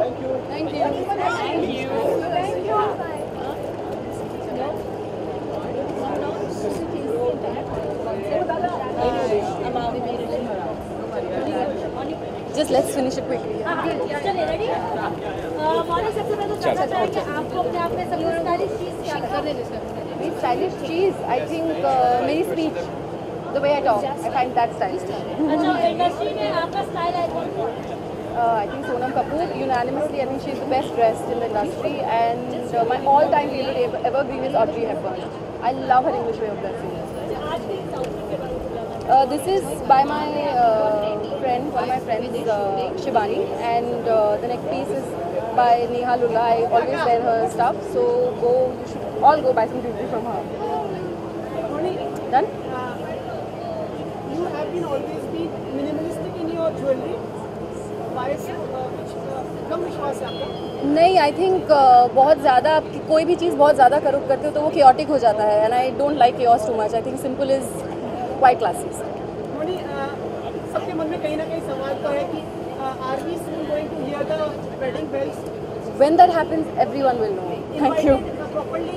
Thank you. Thank you. Thank you. Just let's finish it quickly. चलिए ready. Morning सबसे पहले तो जानना चाहेंगे आपको अपने आप में सबसे स्टाइलिश चीज़ क्या लगती है? Stylish cheese, I think मेरी speech, the way I talk, I find that stylish. अच्छा इंडस्ट्री में आपका स्टाइल आइकॉन कौन है? I think Sonam Kapoor, unanimously, I think she's the best dressed in the industry, and my all-time favorite evergreen is Audrey Hepburn. I love her English way of dressing. आज भी इस outfit के बारे में बोला। This is by my friend, one of my friends, Shivani, and the next piece is by Neha Lulla. I always wear her stuff, so you should all go buy some jewelry from her. Done? You have been always been minimalistic in your jewelry. Why so? कम विश्वास है आपका? नहीं, I think बहुत ज़्यादा आप कोई भी चीज़ बहुत ज़्यादा करते हो तो वो chaotic हो जाता है, and I don't like chaos too much. I think simple is quite classy. Moni, सबके मन में कहीं ना कहीं सवाल तो है कि are we soon going to hear the wedding bells? When that happens, everyone will know. Thank you. Properly,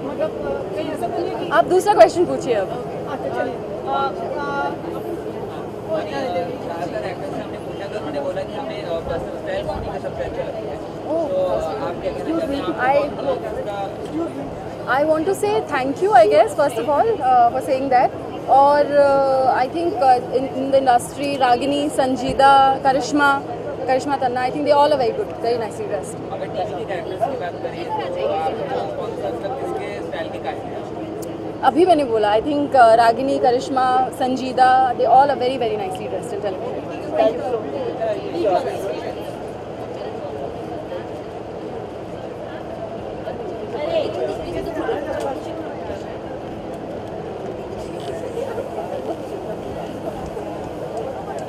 मतलब कहीं ऐसा तो नहीं है कि आप दूसरा क्वेश्चन पूछिए अब. अच्छा चलिए ज़्यादातर एक्टर्स से हमने पूछा तो उन्होंने बोला कि हमें पर्सनल स्टाइल मोनी का सबसे अच्छा लगता है। तो आप क्या कहना चाहते हैं? I want to say thank you, I guess, first of all, for saying that. और I think in the industry, Ragini, Sanjeeda, Karishma Tanna, I think they all are very good, very nicely dressed. अगर TV के characters की बात करें तो आपको कौन सा मतलब किसके स्टाइल की काफी है? अभी मैंने बोला, I think Ragini, Karishma, Sanjeeda, they all are very, very nicely dressed in television. Thank you so much.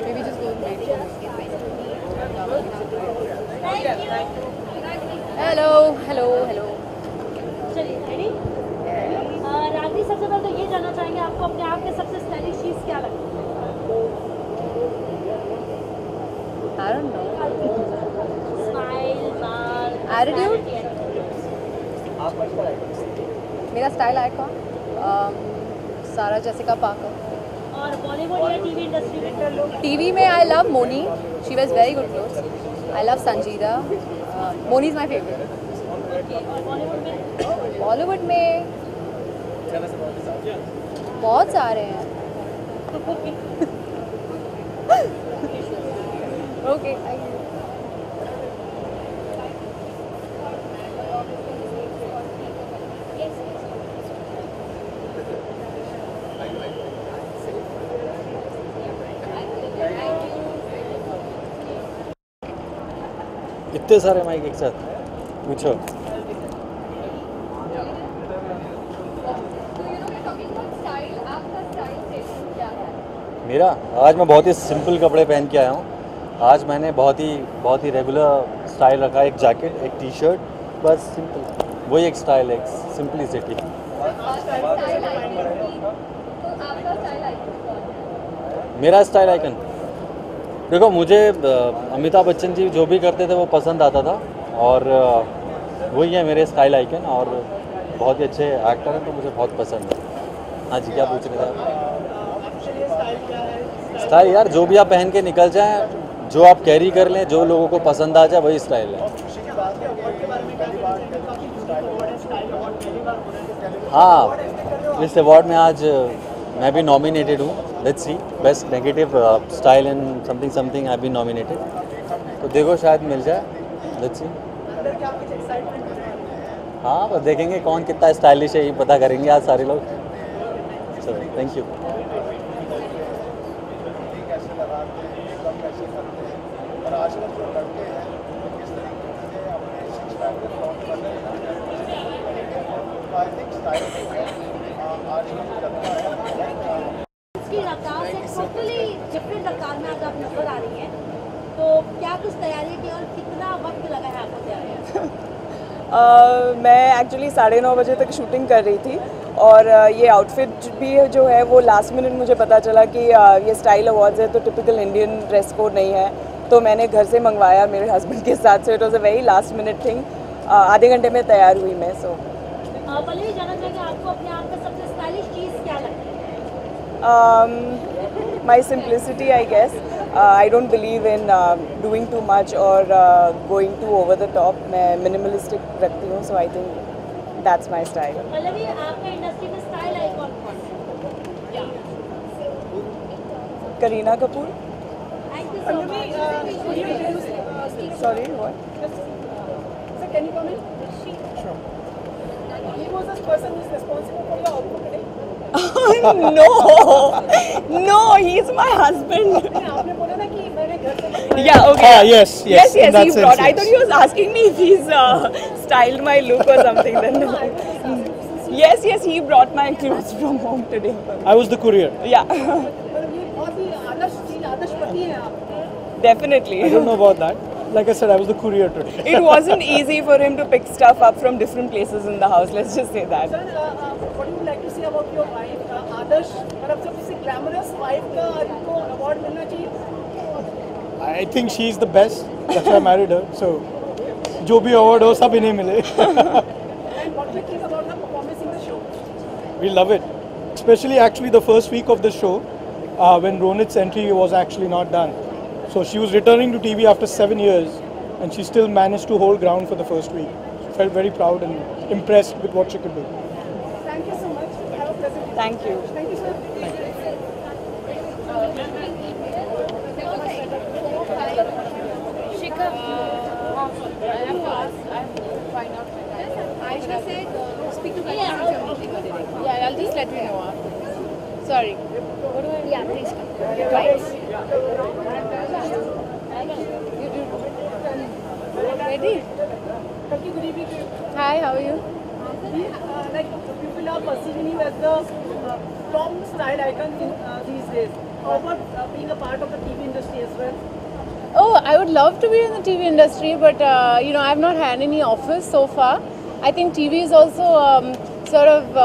Maybe just go wait. Hello. चलिए रेडी। रागनी सबसे पहले तो ये जानना चाहेंगे आपको अपने आप में सबसे स्टाइलिश चीज़ क्या लगती है? I don't know. स्माइल, बाल, Attitude? मेरा style icon Sarah Jessica Parker. और बॉलीवुड या टीवी इंडस्ट्री में? टीवी में I love Mouni, she wears very good clothes. I love Sanjeeda. Mouni is my favourite. और बॉलीवुड में? बॉलीवुड में बहुत सारे हैं. ओके. इतने सारे माइक एक साथ पूछो. मेरा आज मैं बहुत ही सिंपल कपड़े पहन के आया हूँ. आज मैंने बहुत ही रेगुलर स्टाइल रखा है. एक जैकेट, एक टी शर्ट, बस सिंपल. वही एक स्टाइल है, एक सिंपलिसिटी. मेरा स्टाइल आइकन देखो, मुझे अमिताभ बच्चन जी जो भी करते थे वो पसंद आता था, और वही है मेरे स्टाइल आइकन. और बहुत ही अच्छे एक्टर हैं तो मुझे बहुत पसंद है. हाँ जी, क्या पूछ रहे थे आप? स्टाइल यार, जो भी आप पहन के निकल जाएं, जो आप कैरी कर लें, जो लोगों को पसंद आ जाए, वही स्टाइल है. हाँ, इस अवार्ड में आज मैं भी नॉमिनेटेड हूँ. Let's see, best negative style and something I been nominated. तो देखो, शायद मिल जाए. Let's see. हाँ, बस देखेंगे कौन कितना स्टाइलिश है, ये पता करेंगे आज सारे लोग. चलो, थैंक यू. इसकी रफ्तार से टोटली डिफरेंट रफ्तार में आज आप नजर आ रही हैं, तो क्या कुछ तैयारी की और कितना वक्त लगा है आपको तैयारी में? मैं एक्चुअली 9:30 बजे तक शूटिंग कर रही थी, और ये आउटफिट भी जो है वो लास्ट मिनट मुझे पता चला कि ये स्टाइल अवार्ड्स है तो टिपिकल इंडियन ड्रेस कोड नहीं है. तो मैंने घर से मंगवाया मेरे हस्बैंड के साथ. So it was a very last minute thing. आधे घंटे में तैयार हुई मैं. सो पल्लवी जानना चाहेंगे आपको अपने आप में सबसे स्टाइलिश चीज़ क्या लगती है? my simplicity, I guess. I don't believe in doing too much or going too over the top. मैं minimalistic रखती हूँ, so I think that's my style. Pallavi आपका इंडस्ट्री में स्टाइल आइकॉन कौन है? Kareena Kapoor. Thank you so much. Sorry, what? Sir, can you come in? Sure. He was the person who is responsible for your outfit today. No, he's my husband. आपने बोला ना कि मैंने घर से Yeah, okay. Yes. Yes, in that he sense, brought. I yes. thought he was asking me if he's styled my look or something. Then no. Yes, he brought my clothes from home today. I was the courier. Yeah, मतलब ये बहुत ही आदर्श पति हैं आप. definitely. I don't know about that. Like I said, I was the courier today. It wasn't easy for him to pick stuff up from different places in the house. Let's just say that. Sir, what do you like to say about your wife? आदर्श मतलब सबसे glamorous wife का आपको award मिलना चाहिए. I think she's the best. That's why I married her. So, जो भी award हो सब इन्हें मिले. And what do you think about her performance in the show? We love it. Especially actually the first week of the show, when Ronit's entry was actually not done. So she was returning to TV after 7 years, and she still managed to hold ground for the first week. Felt very proud and impressed with what she could do. Thank you so much. Have a pleasant day. Thank you. Thank you, sir. Aisha said, speak to Yeah, I'll just let you know. Sorry. What do I? Yeah, please come. Twice. Ready? Thank you. Good evening. Hi, how are you? Like people are perceiving you as the top style icon in these days. How about being a part of the TV industry as well? Oh, I would love to be in the TV industry, but I've not had any offers so far. I think TV is also sort of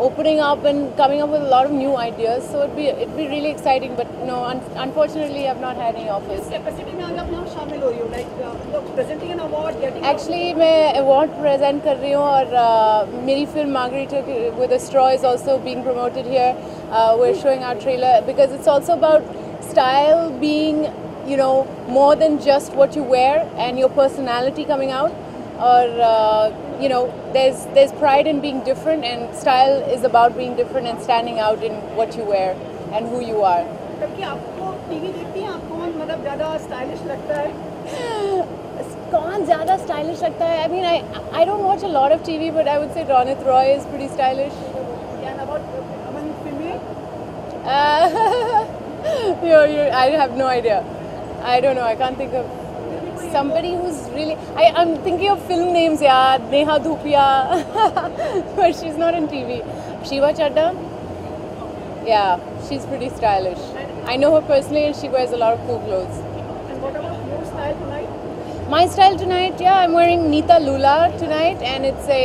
opening up and coming up with a lot of new ideas. So it'd be really exciting. But no, unfortunately, I've not had any offers. Capacity में अगर आप यहाँ शामिल हो रही हो, like presenting an award, getting. Actually, मैं award present कर रही हूँ और मेरी film Margarita with a Straw is also being promoted here. We're showing our trailer because it's also about style being, more than just what you wear and your personality coming out. Or there's pride in being different, and style is about being different and standing out in what you wear and who you are. क्योंकि आपको TV देखती हैं, आपको मतलब ज़्यादा stylish लगता है. कौन ज़्यादा stylish लगता है? I mean, I don't watch a lot of TV, but I would say Ronit Roy is pretty stylish. And about among female. I have no idea. I don't know. I can't think of somebody who's really. I'm thinking of film names. Yeah, Neha Dhupia, but she's not in TV. Shiva Chadda. Yeah, she's pretty stylish. I know her personally, and she wears a lot of cool clothes. And what about your style tonight? My style tonight, yeah, I'm wearing Neeta Lula tonight, and it's a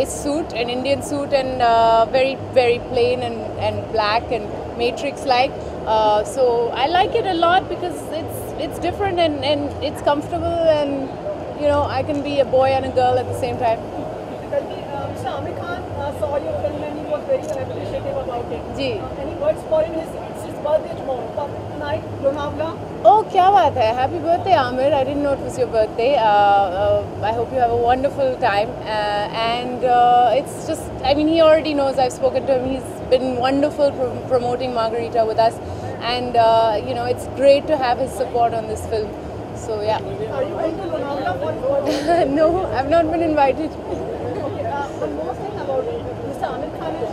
it's suit, an Indian suit, and very very plain and black and matrix like. So I like it a lot because it's different and it's comfortable, and I can be a boy and a girl at the same time. Mr. Amir Khan saw your film and he was very appreciative about it. Ji. Any words for him? It's his birthday tomorrow. But tonight, Lonavala. Oh, क्या बात है! Happy birthday, Amir. I didn't know it was your birthday. I hope you have a wonderful time. And it's just, I mean, he already knows. I've spoken to him. He's been wonderful promoting Margarita with us. And, it's great to have his support on this film. So, yeah. Are you going to Lonavala for his birthday? No, I've not been invited. Okay, one more thing about Mr. Amir Khan is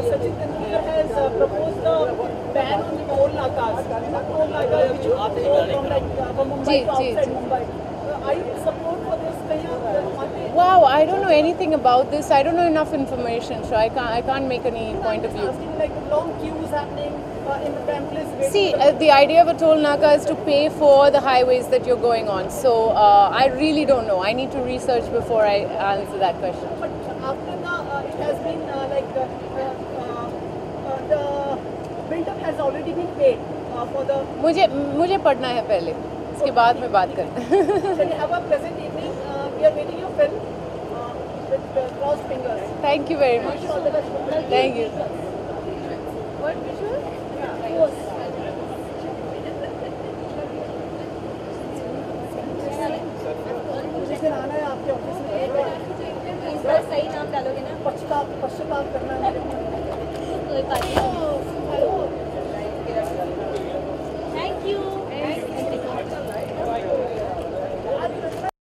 Sachin Tendulkar has proposed the ban on toll nakas. Toll nakas which you go from Mumbai to outside Mumbai. Are you support for this? Wow, I don't know anything about this. I don't know enough information, so I can't make any point of view. Like long queues happening in the pamphlets. See, the idea of a toll naka is to pay for the highways that you're going on. So I really don't know. I need to research before I answer that question. But after it has been the build-up has already been paid. for the. मुझे पढ़ना है पहले, उसके बाद में बात करते हैं. Shall you have a pleasant evening? We are waiting your film with crossed fingers. Thank you very much. All the best. Thank you. What visual? जिस दिन आना है आपके ऑफिस में इस बार सही नाम डालोगे ना? पश्चाताप करना है. कोई बात नहीं.